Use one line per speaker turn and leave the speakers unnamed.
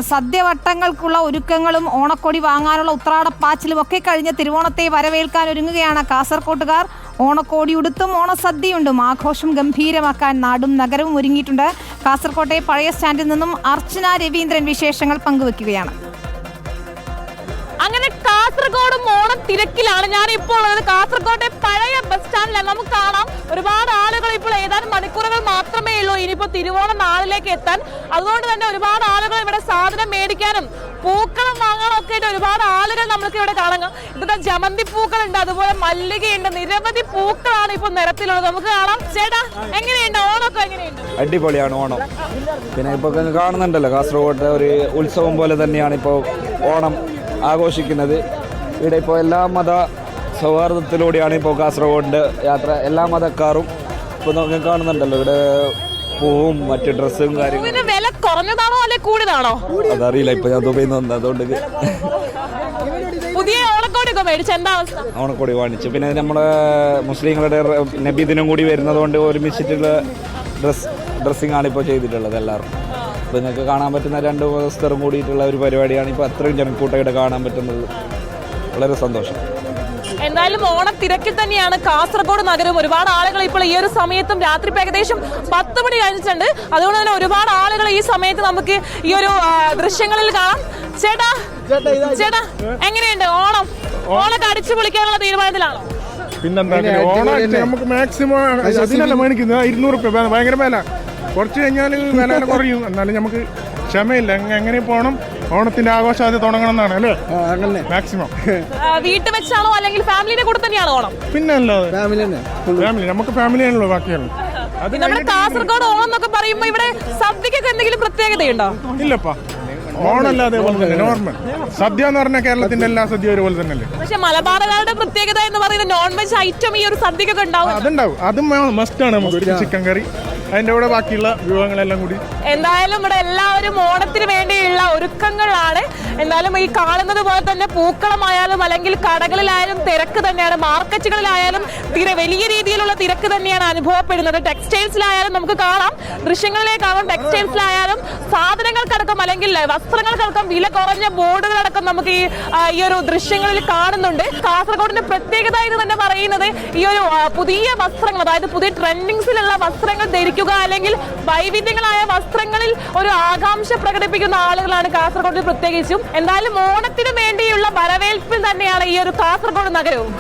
സദ്യവട്ടങ്ങൾക്കുള്ള ഒരുക്കങ്ങളും ഓണക്കൊടി വാങ്ങാനുള്ള ഉത്രാടപ്പാച്ചിലും ഒക്കെ കഴിഞ്ഞ് തിരുവോണത്തെ വരവേൽക്കാൻ ഒരുങ്ങുകയാണ് കാസർകോട്ടുകാർ. ഓണക്കോടിയുടുത്തും ഓണസദ്യയുണ്ടും ആഘോഷം ഗംഭീരമാക്കാൻ നാടും നഗരവും ഒരുങ്ങിയിട്ടുണ്ട്. കാസർകോട്ടെ പഴയ സ്റ്റാൻഡിൽ നിന്നും അർച്ചന രവീന്ദ്രൻ വിശേഷങ്ങൾ പങ്കുവെക്കുകയാണ്.
അങ്ങനെ കാസർഗോഡും ഓണം തിരക്കിലാണ്. ഞാൻ ഇപ്പോൾ ഉള്ളത് കാസർകോട്ടെ പഴയ ബസ് സ്റ്റാൻഡിലാണ്. നമുക്ക് കാണാം ഒരുപാട് ആളുകൾ ഇപ്പോൾ ഏതാനും മണിക്കൂറുകൾ മാത്രമേ ഉള്ളൂ ഇനിയിപ്പോൾ തിരുവോണം നാളിലേക്ക് എത്താൻ. അതുകൊണ്ട് തന്നെ ഒരുപാട് ആളുകൾ ഇവിടെ സാധനം മേടിക്കാനും പൂക്കളം വാങ്ങാനും ഒക്കെ ആയിട്ട് ഒരുപാട് ആളുകൾ നമുക്ക് ഇവിടെ കാണാം. ഇവിടെ ജമന്തി പൂക്കളുണ്ട്, അതുപോലെ മല്ലികയുണ്ട്, നിരവധി പൂക്കളാണ് ഇപ്പോൾ നിരത്തിലുള്ളത്. നമുക്ക് കാണാം. ചേട്ടാ, എങ്ങനെയുണ്ട് ഓണമൊക്കെ? എങ്ങനെയുണ്ട്?
അടിപൊളിയാണ് ഓണം. പിന്നെ ഇപ്പൊ കാണുന്നുണ്ടല്ലോ കാസർഗോഡ് ഒരു ഉത്സവം പോലെ തന്നെയാണ് ഇപ്പോൾ ഓണം ആഘോഷിക്കുന്നത്. ഇവിടെ ഇപ്പോൾ എല്ലാ മത സൗഹാർദ്ദത്തിലൂടെയാണ് ഇപ്പോൾ കാസർഗോഡിൻ്റെ യാത്ര. എല്ലാ മതക്കാരും ഇപ്പോൾ നമുക്ക് കാണുന്നുണ്ടല്ലോ ഇവിടെ പൂവും മറ്റു ഡ്രസ്സും കാര്യങ്ങളും.
വില കുറഞ്ഞതാണോ അല്ലെ കൂടിയതാണോ
അതറിയില്ല. ഇപ്പൊ ഞാൻ ദുബൈയിൽ നിന്ന് അതുകൊണ്ട്
പുതിയ ഓണക്കോടിയൊക്കെ മേടിച്ചു. എന്താ അവസ്ഥ?
ഓണക്കോടി വാങ്ങിച്ചു. പിന്നെ നമ്മുടെ മുസ്ലിങ്ങളുടെ നബിദിനം കൂടി വരുന്നതുകൊണ്ട് ഒരുമിച്ചിട്ടുള്ള ഡ്രസ്സിങ് ആണ് ഇപ്പോൾ ചെയ്തിട്ടുള്ളത് എല്ലാവർക്കും. അപ്പോൾ നിങ്ങൾക്ക് കാണാൻ പറ്റുന്ന 2 ദിവസവും കൂടിയിട്ടുള്ള ഒരു പരിപാടിയാണ്. ഇപ്പോൾ അത്രയും ജനക്കൂട്ടയുടെ കാണാൻ പറ്റുന്നത്. വളരെ സന്തോഷം.
എന്തായാലും ഓണത്തിരക്കിൽ തന്നെയാണ് കാസർഗോഡ് നഗരം. ഒരുപാട് ആളുകൾ ഇപ്പോൾ ഈ ഒരു സമയത്തും രാത്രി ഏകദേശം 10 മണി കഴിഞ്ഞിട്ടുണ്ട്. അതുകൊണ്ട് തന്നെ ഒരുപാട് ആളുകൾ ഈ സമയത്ത് നമുക്ക് ഈ ഒരു ദൃശ്യങ്ങളിൽ കാണാം. ചേട്ടാ, എങ്ങനെയുണ്ട് ഓണം? ഓണൊക്കെ അടിച്ചു പൊളിക്കാനുള്ള തീരുമാനത്തിലാണോ?
പിന്നെന്താ, ഓണം നമുക്ക് മാക്സിമം അതിനല്ല മേടിക്കുന്നത് 200 രൂപ ഭയങ്കര വില. കുറച്ച് കഴിഞ്ഞാൽ വില കുറയും. എന്നാലും നമുക്ക് ക്ഷമയില്ല. എങ്ങനെ പോകണം, ഓണത്തിന്റെ ആഘോഷം അത് തുടങ്ങണം എന്നാണ് അല്ലേ? അങ്ങനെ മാക്സിമം
വീട്ടിൽ വെച്ചാണോ അല്ലെങ്കിൽ ഫാമിലിയുടെ കൂടെ തന്നെയാണോ ഓണം?
പിന്നെ അല്ലാതെ ഫാമിലി നമുക്ക് ഫാമിലിയാണല്ലോ ബാക്കിയാണ്.
നമ്മുടെ കാസർഗോഡ് ഓണം എന്നൊക്കെ പറയുമ്പോ ഇവിടെ സദ്യക്കൊക്കെ എന്തെങ്കിലും പ്രത്യേകതയുണ്ടോ?
ഇല്ലപ്പാ, ഓണല്ല അതേപോലെ തന്നെ നോർമൽ സദ്യ എന്ന് പറഞ്ഞാൽ കേരളത്തിന്റെ എല്ലാ സദ്യ ഒരുപോലെ തന്നെയല്ലേ.
പക്ഷെ മലബാറുകാരുടെ പ്രത്യേകത എന്ന് പറയുന്നത് നോൺ വെജ് ഐറ്റം ഈ ഒരു സദ്യക്കൊക്കെ ഉണ്ടാവും.
അതുണ്ടാവും, അതും മസ്റ്റാണ്. നമുക്ക് ഒരു ചിക്കൻ കറി, അതിന്റെ കൂടെ ബാക്കിയുള്ള വിഭവങ്ങളെല്ലാം കൂടി.
എന്തായാലും ഇവിടെ എല്ലാവരും ഓണത്തിന് വേണ്ടിയുള്ള ഒരുക്കങ്ങളാണ്. എന്തായാലും ഈ കാണുന്നത് പോലെ തന്നെ പൂക്കളമായാലും അല്ലെങ്കിൽ കടകളിലായാലും തിരക്ക് തന്നെയാണ്. മാർക്കറ്റുകളിലായാലും വലിയ രീതിയിലുള്ള തിരക്ക് തന്നെയാണ് അനുഭവപ്പെടുന്നത്. ടെക്സ്റ്റൈൽസിലായാലും നമുക്ക് കാണാം, ദൃശ്യങ്ങളിലേക്കാവും. ടെക്സ്റ്റൈൽസിലായാലും സാധനങ്ങൾക്കടക്കം അല്ലെങ്കിൽ വസ്ത്രങ്ങൾക്കടക്കം വില കുറഞ്ഞ ബോർഡുകളടക്കം നമുക്ക് ഈ ഒരു ദൃശ്യങ്ങളിൽ കാണുന്നുണ്ട്. കാസർഗോഡിന്റെ പ്രത്യേകത എന്ന് തന്നെ പറയുന്നത് ഈ ഒരു പുതിയ വസ്ത്രങ്ങൾ, അതായത് പുതിയ ട്രെൻഡിങ്സിലുള്ള വസ്ത്രങ്ങൾ ധരിക്കുക അല്ലെങ്കിൽ വൈവിധ്യങ്ങളായ വസ്ത്രങ്ങളിൽ ഒരു ആകാംക്ഷ പ്രകടിപ്പിക്കുന്ന ആളുകളാണ് കാസർഗോഡ് പ്രത്യേകിച്ചും. എന്തായാലും ഓണത്തിന് വേണ്ടിയുള്ള വരവേൽപ്പിൽ തന്നെയാണ് ഈ ഒരു കാസർഗോഡ് നഗരവും.